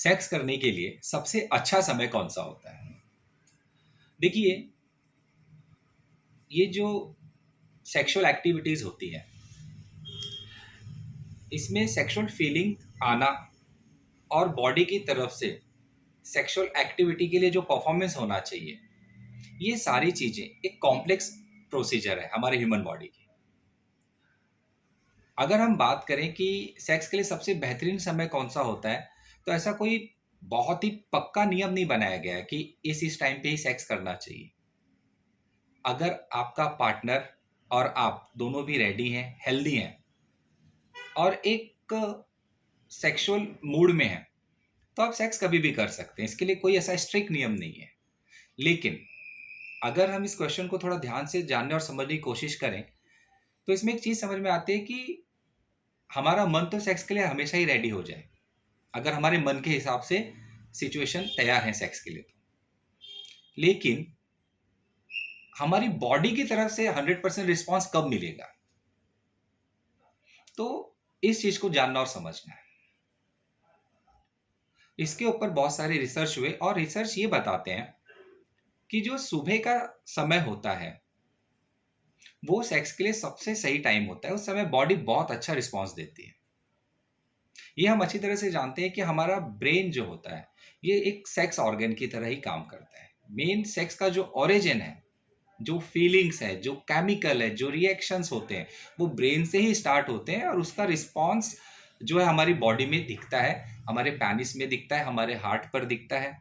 Sex करने के लिए सबसे अच्छा समय कौन सा होता है? देखिए, ये जो सेक्सुअल एक्टिविटीज़ होती है, इसमें सेक्सुअल फीलिंग आना और बॉडी की तरफ से सेक्सुअल एक्टिविटी के लिए जो परफॉर्मेंस होना चाहिए, ये सारी चीज़ें एक कॉम्प्लेक्स प्रोसीजर है हमारे ह्यूमन बॉडी की। अगर हम बात करें कि सेक्स के लिए सबसे बेहतरीन समय कौन सा होता है, तो ऐसा कोई बहुत ही पक्का नियम नहीं बनाया गया है कि इस टाइम पे ही सेक्स करना चाहिए। अगर आपका पार्टनर और आप दोनों भी रेडी हैं, हेल्दी हैं और एक सेक्सुअल मूड में हैं, तो आप सेक्स कभी भी कर सकते हैं। इसके लिए कोई ऐसा स्ट्रिक्ट नियम नहीं है। लेकिन अगर हम इस क्वेश्चन को थोड़ा ध्यान से जानने और समझने की कोशिश करें, तो इसमें एक चीज़ समझ में आती है कि हमारा मन तो सेक्स के लिए हमेशा ही रेडी हो जाए, अगर हमारे मन के हिसाब से सिचुएशन तैयार है सेक्स के लिए। लेकिन हमारी बॉडी की तरफ से 100% रिस्पॉन्स कब मिलेगा, तो इस चीज को जानना और समझना है। इसके ऊपर बहुत सारे रिसर्च हुए और रिसर्च ये बताते हैं कि जो सुबह का समय होता है वो सेक्स के लिए सबसे सही टाइम होता है। उस समय बॉडी बहुत अच्छा रिस्पॉन्स देती है। ये हम अच्छी तरह से जानते हैं कि हमारा ब्रेन जो होता है ये एक सेक्स ऑर्गन की तरह ही काम करता है। मेन सेक्स का जो ओरिजिन है, जो फीलिंग्स है, जो केमिकल है, जो रिएक्शंस होते हैं, वो ब्रेन से ही स्टार्ट होते हैं और उसका रिस्पॉन्स जो है हमारी बॉडी में दिखता है, हमारे पेनिस में दिखता है, हमारे हार्ट पर दिखता है,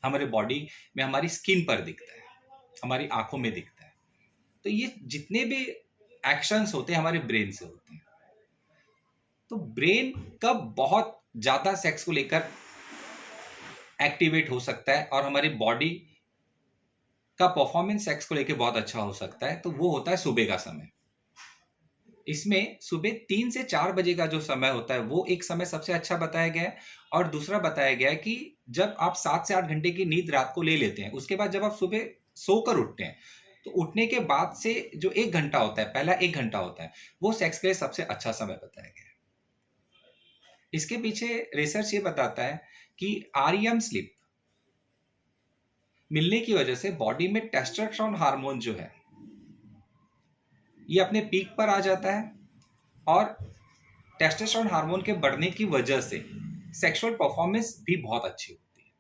हमारे बॉडी में हमारी स्किन पर दिखता है, हमारी आंखों में दिखता है। तो ये जितने भी एक्शंस होते हैं हमारे ब्रेन से होते हैं। तो ब्रेन कब बहुत ज़्यादा सेक्स को लेकर एक्टिवेट हो सकता है और हमारी बॉडी का परफॉर्मेंस सेक्स को लेकर बहुत अच्छा हो सकता है, तो वो होता है सुबह का समय। इसमें सुबह 3 से 4 बजे का जो समय होता है वो एक समय सबसे अच्छा बताया गया है। और दूसरा बताया गया है कि जब आप 7 से 8 घंटे की नींद रात को ले लेते हैं, उसके बाद जब आप सुबह सोकर उठते हैं, तो उठने के बाद से जो 1 घंटा होता है, पहला 1 घंटा होता है, वो सेक्स के लिए सबसे अच्छा समय बताया गया है। इसके पीछे रिसर्च ये बताता है कि आरईएम स्लीप मिलने की वजह से बॉडी में टेस्टोस्टेरोन हार्मोन जो है ये अपने पीक पर आ जाता है और टेस्टोस्टेरोन हार्मोन के बढ़ने की वजह से सेक्सुअल परफॉर्मेंस भी बहुत अच्छी होती है।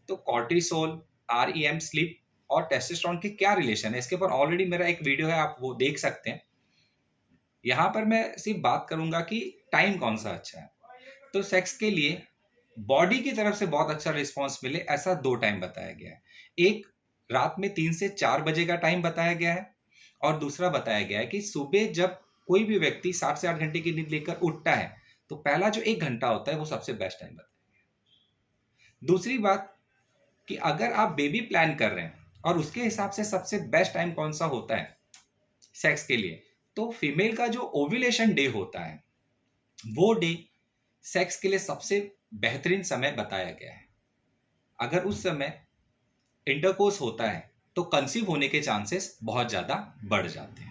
तो कॉर्टिसोल, आरईएम स्लीप और टेस्टोस्टेरोन के क्या रिलेशन है, इसके ऊपर ऑलरेडी मेरा एक वीडियो है, आप वो देख सकते हैं। यहाँ पर मैं सिर्फ बात करूंगा कि टाइम कौन सा अच्छा है। तो सेक्स के लिए बॉडी की तरफ से बहुत अच्छा रिस्पॉन्स मिले ऐसा 2 टाइम बताया गया है। एक रात में 3 से 4 बजे का टाइम बताया गया है और दूसरा बताया गया है कि सुबह जब कोई भी व्यक्ति 7 से 8 घंटे की नींद लेकर उठता है, तो पहला जो 1 घंटा होता है वो सबसे बेस्ट टाइम बताया गया है। दूसरी बात कि अगर आप बेबी प्लान कर रहे हैं और उसके हिसाब से सबसे बेस्ट टाइम कौन सा होता है सेक्स के लिए, तो फीमेल का जो ओव्यूलेशन डे होता है वो डे सेक्स के लिए सबसे बेहतरीन समय बताया गया है। अगर उस समय इंटरकोर्स होता है तो कंसीव होने के चांसेस बहुत ज़्यादा बढ़ जाते हैं।